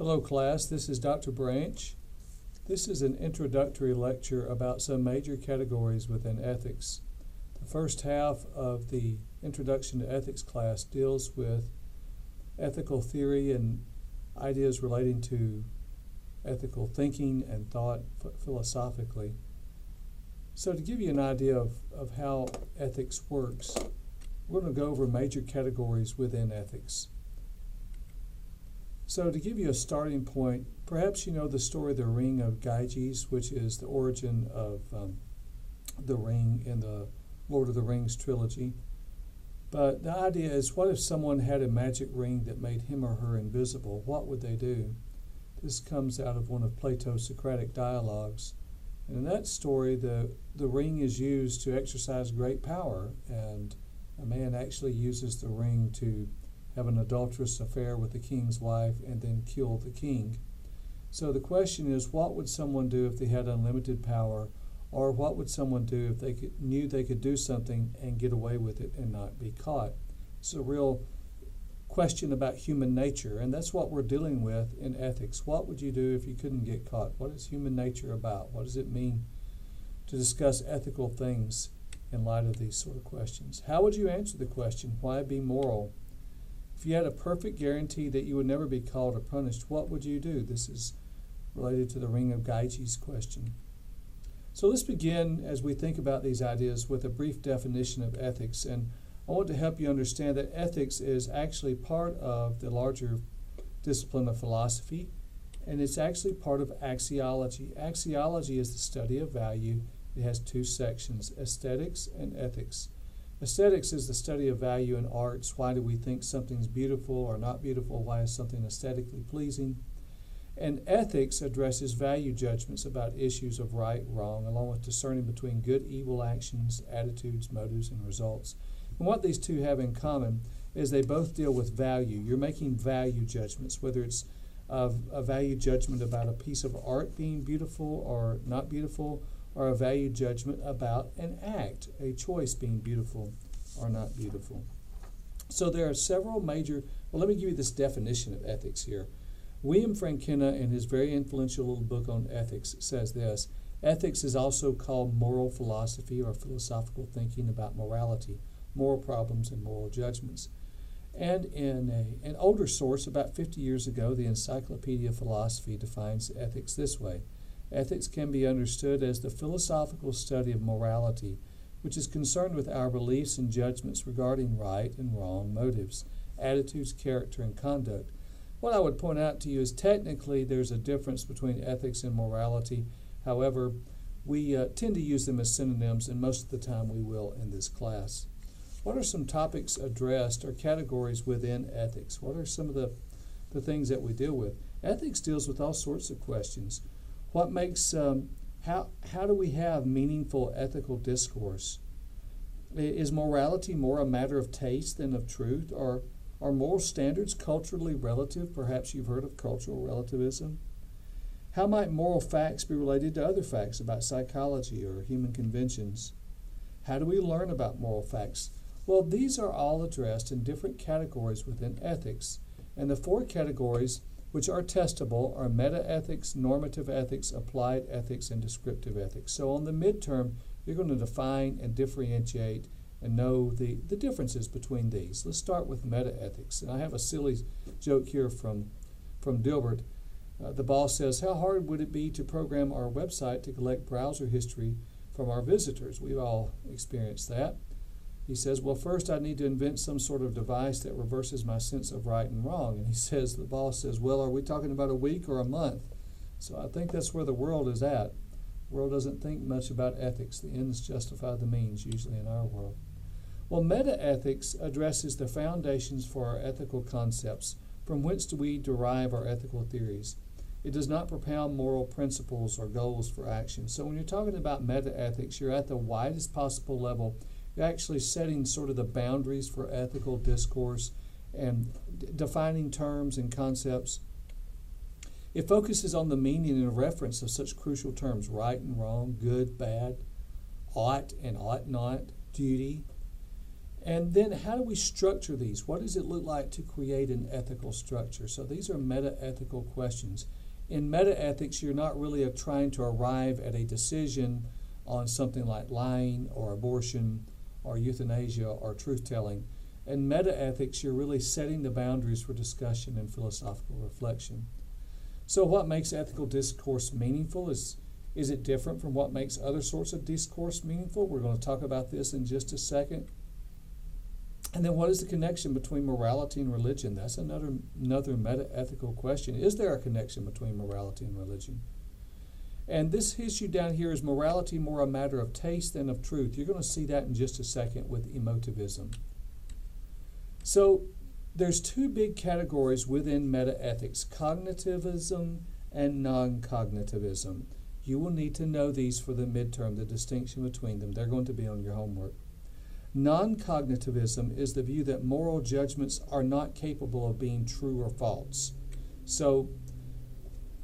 Hello class, this is Dr. Branch. This is an introductory lecture about some major categories within ethics. The first half of the Introduction to Ethics class deals with ethical theory and ideas relating to ethical thinking and thought philosophically. So to give you an idea of how ethics works, we're going to go over major categories within ethics. So to give you a starting point, perhaps you know the story of the Ring of Gyges, which is the origin of the ring in the Lord of the Rings trilogy. But the idea is, what if someone had a magic ring that made him or her invisible? What would they do? This comes out of one of Plato's Socratic dialogues. And in that story, the ring is used to exercise great power, and a man actually uses the ring to have an adulterous affair with the king's wife and then kill the king. So the question is, what would someone do if they had unlimited power, or what would someone do if they knew they could do something and get away with it and not be caught? It's a real question about human nature, and that's what we're dealing with in ethics. What would you do if you couldn't get caught? What is human nature about? What does it mean to discuss ethical things in light of these sort of questions? How would you answer the question, why be moral? If you had a perfect guarantee that you would never be called or punished, what would you do? This is related to the Ring of Gyges question. So let's begin, as we think about these ideas, with a brief definition of ethics. And I want to help you understand that ethics is actually part of the larger discipline of philosophy, and it's actually part of axiology. Axiology is the study of value. It has two sections, aesthetics and ethics. Aesthetics is the study of value in arts. Why do we think something's beautiful or not beautiful? Why is something aesthetically pleasing? And ethics addresses value judgments about issues of right, wrong, along with discerning between good, evil actions, attitudes, motives, and results. And what these two have in common is they both deal with value. You're making value judgments, whether it's a value judgment about a piece of art being beautiful or not beautiful, or a value judgment about an act, a choice being beautiful or not beautiful. So there are several major, well, let me give you this definition of ethics here. William Frankena, in his very influential little book on ethics, says this: ethics is also called moral philosophy or philosophical thinking about morality, moral problems, and moral judgments. And in an older source, about 50 years ago, the Encyclopedia of Philosophy defines ethics this way: ethics can be understood as the philosophical study of morality, which is concerned with our beliefs and judgments regarding right and wrong motives, attitudes, character, and conduct. What I would point out to you is technically there's a difference between ethics and morality. However, we tend to use them as synonyms, and most of the time we will in this class. What are some topics addressed or categories within ethics? What are some of the things that we deal with? Ethics deals with all sorts of questions. What makes, how do we have meaningful ethical discourse? Is morality more a matter of taste than of truth? Or are moral standards culturally relative? Perhaps you've heard of cultural relativism. How might moral facts be related to other facts about psychology or human conventions? How do we learn about moral facts? Well, these are all addressed in different categories within ethics. And the four categories which are testable are metaethics, normative ethics, applied ethics, and descriptive ethics. So on the midterm, you're going to define and differentiate and know the differences between these. Let's start with metaethics. And I have a silly joke here from Dilbert. The boss says, how hard would it be to program our website to collect browser history from our visitors? We've all experienced that. He says, well, first I need to invent some sort of device that reverses my sense of right and wrong. And he says, the boss says, well, are we talking about a week or a month? So I think that's where the world is at. The world doesn't think much about ethics. The ends justify the means, usually in our world. Well, metaethics addresses the foundations for our ethical concepts, from whence do we derive our ethical theories. It does not propound moral principles or goals for action. So when you're talking about metaethics, you're at the widest possible level. You're actually setting sort of the boundaries for ethical discourse and defining terms and concepts. It focuses on the meaning and reference of such crucial terms: right and wrong, good, bad, ought and ought not, duty. And then how do we structure these? What does it look like to create an ethical structure? So these are meta-ethical questions. In metaethics, you're not really trying to arrive at a decision on something like lying or abortion or euthanasia or truth-telling. In metaethics, you're really setting the boundaries for discussion and philosophical reflection. So what makes ethical discourse meaningful? Is it different from what makes other sorts of discourse meaningful? We're going to talk about this in just a second. And then what is the connection between morality and religion? That's another meta-ethical question. Is there a connection between morality and religion? And this issue down here, is morality more a matter of taste than of truth? You're going to see that in just a second with emotivism. So there's two big categories within metaethics, cognitivism and non-cognitivism. You will need to know these for the midterm, the distinction between them. They're going to be on your homework. Non-cognitivism is the view that moral judgments are not capable of being true or false. So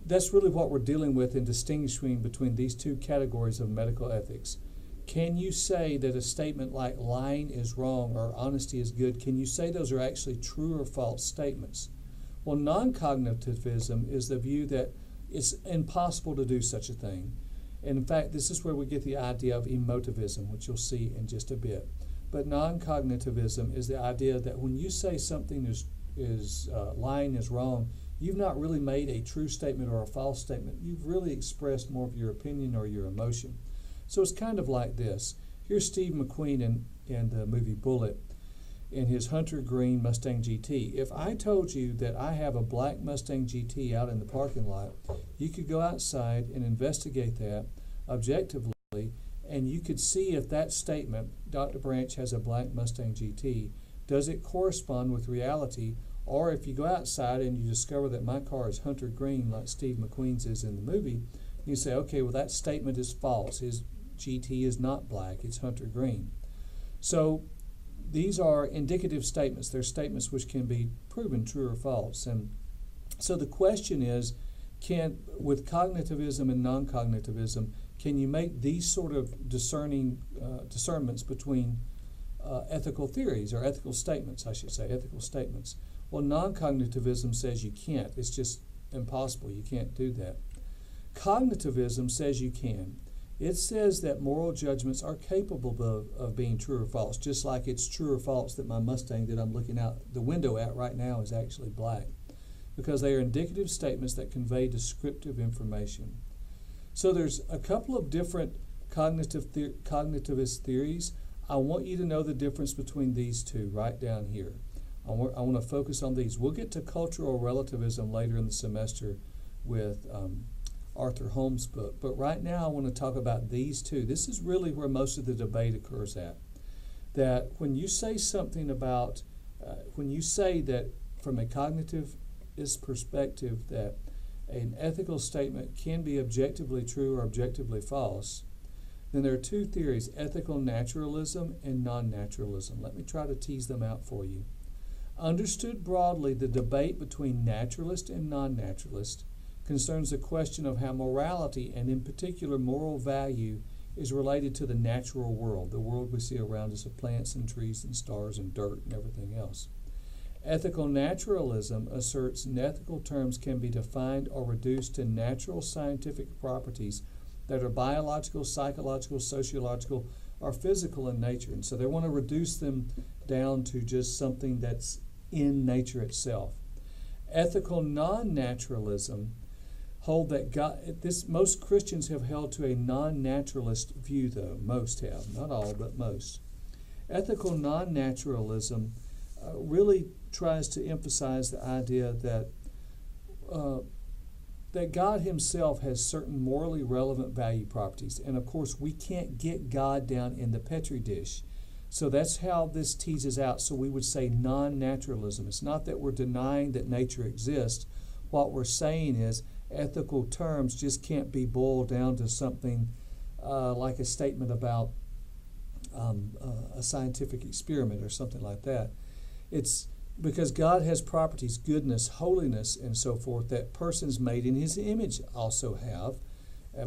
that's really what we're dealing with in distinguishing between these two categories of medical ethics. Can you say that a statement like lying is wrong or honesty is good, can you say those are actually true or false statements? Well, non-cognitivism is the view that it's impossible to do such a thing. And in fact, this is where we get the idea of emotivism, which you'll see in just a bit. But non-cognitivism is the idea that when you say something is lying is wrong, you've not really made a true statement or a false statement. You've really expressed more of your opinion or your emotion. So it's kind of like this. Here's Steve McQueen in the movie Bullet in his Hunter Green Mustang GT. If I told you that I have a black Mustang GT out in the parking lot, you could go outside and investigate that objectively, and you could see if that statement, Dr. Branch has a black Mustang GT, does it correspond with reality? Or if you go outside and you discover that my car is Hunter Green like Steve McQueen's is in the movie, you say, okay, well that statement is false. His GT is not black, it's Hunter Green. So these are indicative statements. They're statements which can be proven true or false. And so the question is, with cognitivism and non-cognitivism, can you make these sort of discernments between ethical theories, or ethical statements, I should say, ethical statements? Well, non-cognitivism says you can't. It's just impossible. You can't do that. Cognitivism says you can. It says that moral judgments are capable of being true or false, just like it's true or false that my Mustang that I'm looking out the window at right now is actually black, because they are indicative statements that convey descriptive information. So there's a couple of different cognitivist theories. I want you to know the difference between these two right down here. I want to focus on these. We'll get to cultural relativism later in the semester with Arthur Holmes' book, but right now I want to talk about these two. This is really where most of the debate occurs at. That when you say something about, when you say that from a cognitivist perspective that an ethical statement can be objectively true or objectively false, then there are two theories, ethical naturalism and non-naturalism. Let me try to tease them out for you. Understood broadly, the debate between naturalist and non-naturalist concerns the question of how morality, and in particular moral value, is related to the natural world, the world we see around us of plants and trees and stars and dirt and everything else. Ethical naturalism asserts ethical terms can be defined or reduced to natural scientific properties that are biological, psychological, sociological, or physical in nature. And so they want to reduce them down to just something that's in nature itself. Ethical non-naturalism hold that God, most Christians have held to a non-naturalist view, though. Most have, not all, but most. Ethical non-naturalism really tries to emphasize the idea that that God himself has certain morally relevant value properties. And of course, we can't get God down in the Petri dish. So that's how this teases out. So we would say non-naturalism. It's not that we're denying that nature exists. What we're saying is ethical terms just can't be boiled down to something like a statement about a scientific experiment or something like that. It's because God has properties, goodness, holiness, and so forth, that persons made in his image also have,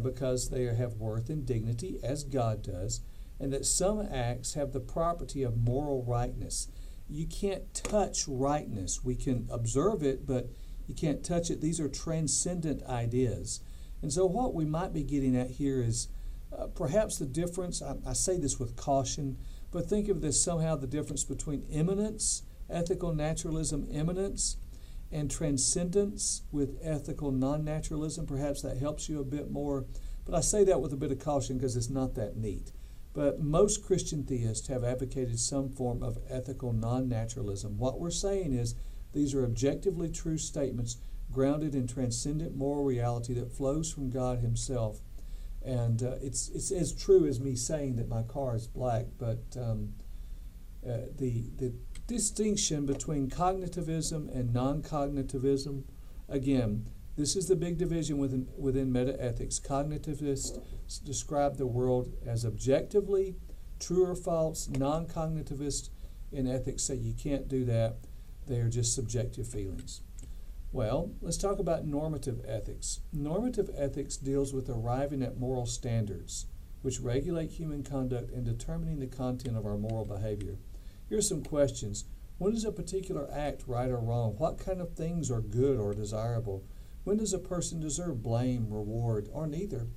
because they have worth and dignity, as God does. and that some acts have the property of moral rightness. You can't touch rightness. We can observe it, but you can't touch it. These are transcendent ideas. And so what we might be getting at here is perhaps the difference, I say this with caution, but think of this somehow the difference between immanence, ethical naturalism immanence, and transcendence with ethical non-naturalism. Perhaps that helps you a bit more. But I say that with a bit of caution because it's not that neat. But most Christian theists have advocated some form of ethical non-naturalism. What we're saying is these are objectively true statements grounded in transcendent moral reality that flows from God himself. And it's as true as me saying that my car is black, but the distinction between cognitivism and non-cognitivism, again, this is the big division within metaethics. Cognitivists describe the world as objectively true or false. Non-cognitivists in ethics say you can't do that. They are just subjective feelings. Well, let's talk about normative ethics. Normative ethics deals with arriving at moral standards, which regulate human conduct and determining the content of our moral behavior. Here are some questions. When is a particular act right or wrong? What kind of things are good or desirable? When does a person deserve blame, reward, or neither?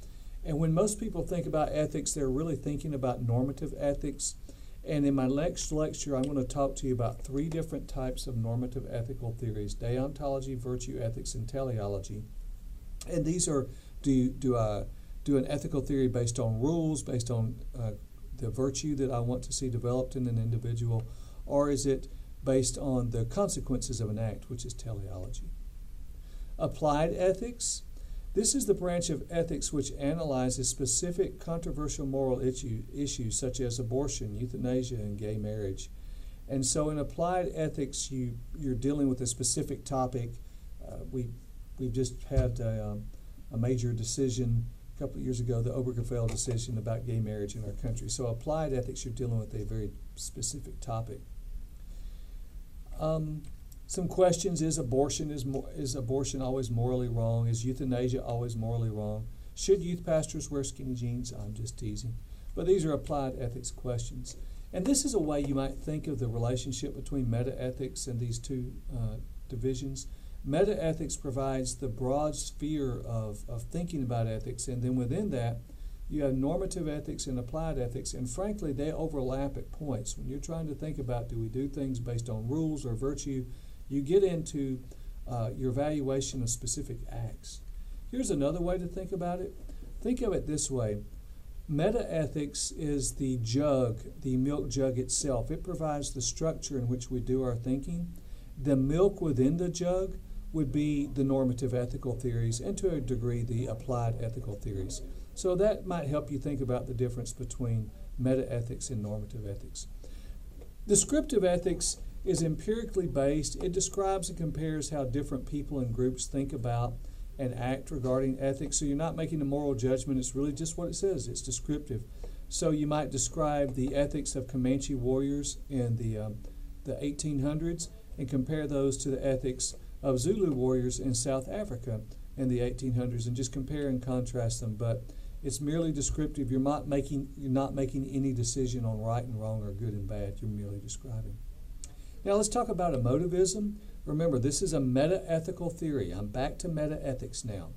And when most people think about ethics, they're really thinking about normative ethics. And in my next lecture, I'm going to talk to you about 3 different types of normative ethical theories: deontology, virtue ethics, and teleology. And these are, do an ethical theory based on rules, based on the virtue that I want to see developed in an individual, or is it based on the consequences of an act, which is teleology? Applied ethics. This is the branch of ethics which analyzes specific controversial moral issues such as abortion, euthanasia, and gay marriage. And so in applied ethics, you're dealing with a specific topic. We've just had a major decision a couple of years ago, the Obergefell decision about gay marriage in our country. So applied ethics, you're dealing with a very specific topic. Some questions: is abortion always morally wrong? Is euthanasia always morally wrong? Should youth pastors wear skinny jeans? I'm just teasing. But these are applied ethics questions. And this is a way you might think of the relationship between metaethics and these two divisions. Metaethics provides the broad sphere of thinking about ethics, and then within that, you have normative ethics and applied ethics, and frankly, they overlap at points. When you're trying to think about, do we do things based on rules or virtue, you get into your evaluation of specific acts. Here's another way to think about it. Think of it this way. Metaethics is the jug, the milk jug itself. It provides the structure in which we do our thinking. The milk within the jug would be the normative ethical theories, and to a degree the applied ethical theories. So that might help you think about the difference between metaethics and normative ethics. Descriptive ethics is empirically based. It describes and compares how different people and groups think about and act regarding ethics. So you're not making a moral judgment. It's really just what it says. It's descriptive. So you might describe the ethics of Comanche warriors in the 1800s and compare those to the ethics of Zulu warriors in South Africa in the 1800s, and just compare and contrast them. But it's merely descriptive. You're not making any decision on right and wrong or good and bad. You're merely describing. Now let's talk about emotivism. Remember, this is a meta-ethical theory. I'm back to meta-ethics now.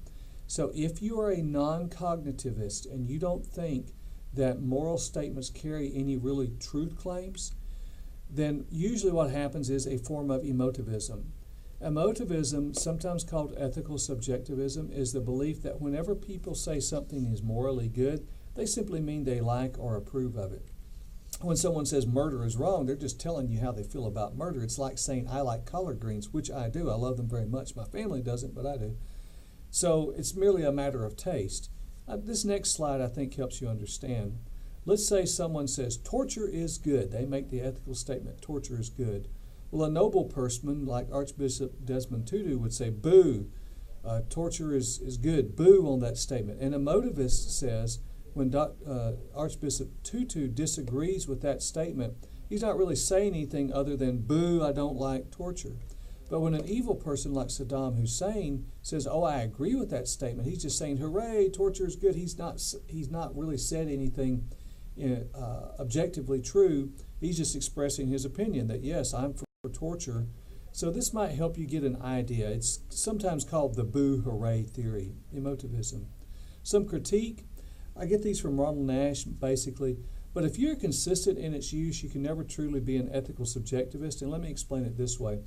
So if you are a non-cognitivist and you don't think that moral statements carry any really truth claims, then usually what happens is a form of emotivism. Emotivism, sometimes called ethical subjectivism, is the belief that whenever people say something is morally good, they simply mean they like or approve of it. When someone says murder is wrong, they're just telling you how they feel about murder. It's like saying, I like collard greens, which I do. I love them very much. My family doesn't, but I do. So it's merely a matter of taste. This next slide, I think, helps you understand. Let's say someone says, torture is good. They make the ethical statement, torture is good. Well, a noble person like Archbishop Desmond Tutu would say, boo, torture is good. Boo on that statement. And a motivist says, when Archbishop Tutu disagrees with that statement, he's not really saying anything other than, boo, I don't like torture. But when an evil person like Saddam Hussein says, oh, I agree with that statement, he's just saying, hooray, torture is good. He's not really said anything objectively true. He's just expressing his opinion that, yes, I'm for torture. So this might help you get an idea. It's sometimes called the boo hooray theory, emotivism. Some critique, I get these from Ronald Nash, basically. But if you're consistent in its use, you can never truly be an ethical subjectivist. And let me explain it this way.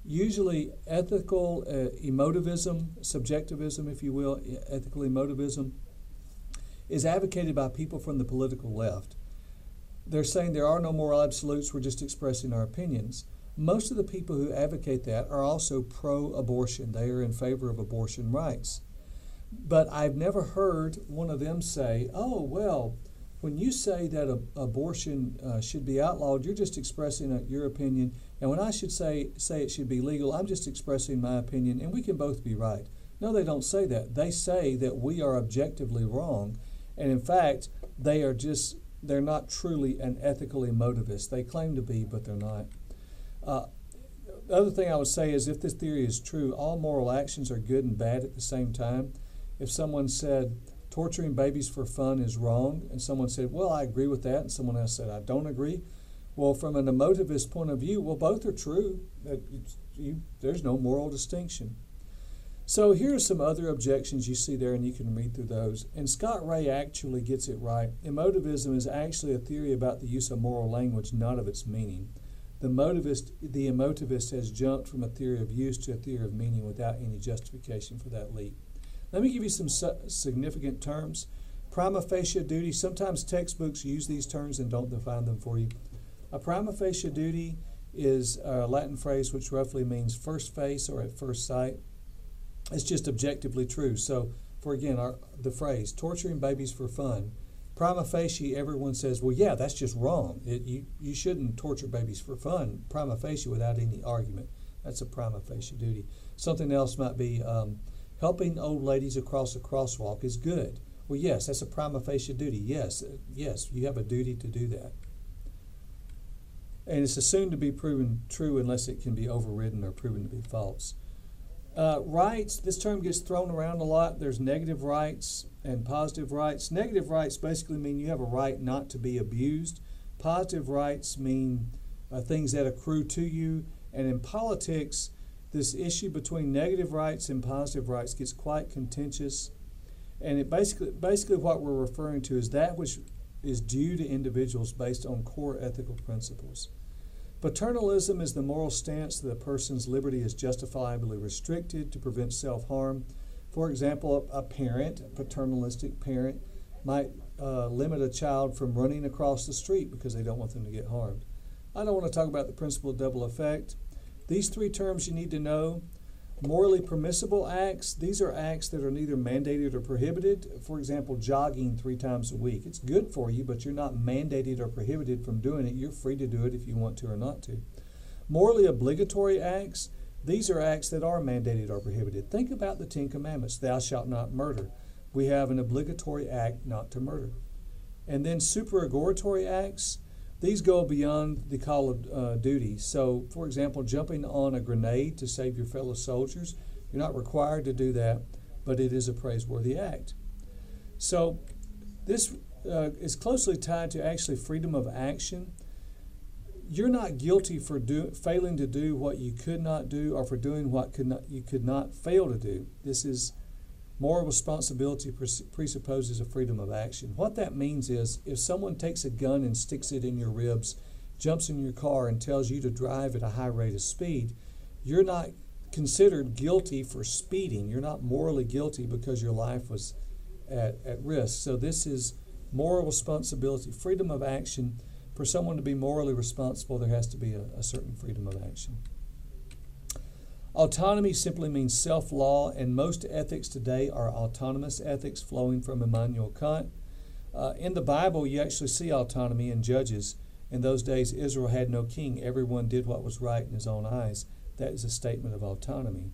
Usually ethical emotivism, subjectivism, if you will, ethical emotivism, is advocated by people from the political left. They're saying there are no moral absolutes, we're just expressing our opinions. Most of the people who advocate that are also pro-abortion. They are in favor of abortion rights. But I've never heard one of them say, oh, well, when you say that abortion should be outlawed, you're just expressing your opinion. And when I should say it should be legal, I'm just expressing my opinion, and we can both be right. No, they don't say that. They say that we are objectively wrong. And in fact, they're not truly an ethical emotivist. They claim to be, but they're not. The other thing I would say is if this theory is true, all moral actions are good and bad at the same time. If someone said torturing babies for fun is wrong, and someone said, well, I agree with that, and someone else said, I don't agree, well, from an emotivist point of view, well, both are true. There's no moral distinction. So here are some other objections you see there, and you can read through those. And Scott Ray actually gets it right. Emotivism is actually a theory about the use of moral language, not of its meaning. The emotivist has jumped from a theory of use to a theory of meaning without any justification for that leap. Let me give you some significant terms. Prima facie duty, sometimes textbooks use these terms and don't define them for you. A prima facie duty is a Latin phrase which roughly means first face or at first sight. It's just objectively true. So, for again, the phrase, torturing babies for fun, prima facie, everyone says, well, yeah, that's just wrong. You shouldn't torture babies for fun, prima facie, without any argument. That's a prima facie duty. Something else might be helping old ladies across a crosswalk is good. Well, yes, that's a prima facie duty. Yes, you have a duty to do that. And it's assumed to be proven true unless it can be overridden or proven to be false. Rights, this term gets thrown around a lot. There's negative rights and positive rights. Negative rights basically mean you have a right not to be abused. Positive rights mean things that accrue to you. And in politics, this issue between negative rights and positive rights gets quite contentious. And it basically what we're referring to is that which is due to individuals based on core ethical principles. Paternalism is the moral stance that a person's liberty is justifiably restricted to prevent self-harm. For example, a paternalistic parent, might limit a child from running across the street because they don't want them to get harmed. I don't want to talk about the principle of double effect. These three terms you need to know. Morally permissible acts, these are acts that are neither mandated or prohibited. For example, jogging 3 times a week. It's good for you, but you're not mandated or prohibited from doing it. You're free to do it if you want to or not to. Morally obligatory acts, these are acts that are mandated or prohibited. Think about the 10 Commandments. Thou shalt not murder. We have an obligatory act not to murder. And then supererogatory acts, these go beyond the call of duty. So, for example, jumping on a grenade to save your fellow soldiers, you're not required to do that, but it is a praiseworthy act. So, this is closely tied to actually freedom of action. You're not guilty for failing to do what you could not do or for doing what you could not fail to do. This is moral responsibility presupposes a freedom of action. What that means is if someone takes a gun and sticks it in your ribs, jumps in your car and tells you to drive at a high rate of speed, you're not considered guilty for speeding. You're not morally guilty because your life was at risk. So this is moral responsibility, freedom of action. For someone to be morally responsible, there has to be a certain freedom of action. Autonomy simply means self-law, and most ethics today are autonomous ethics flowing from Immanuel Kant. In the Bible, you actually see autonomy in Judges. In those days, Israel had no king. Everyone did what was right in his own eyes. That is a statement of autonomy.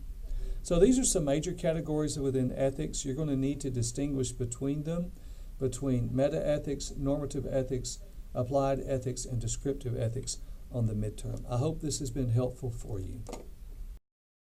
So these are some major categories within ethics. You're going to need to distinguish between them, between metaethics, normative ethics, applied ethics, and descriptive ethics on the midterm. I hope this has been helpful for you.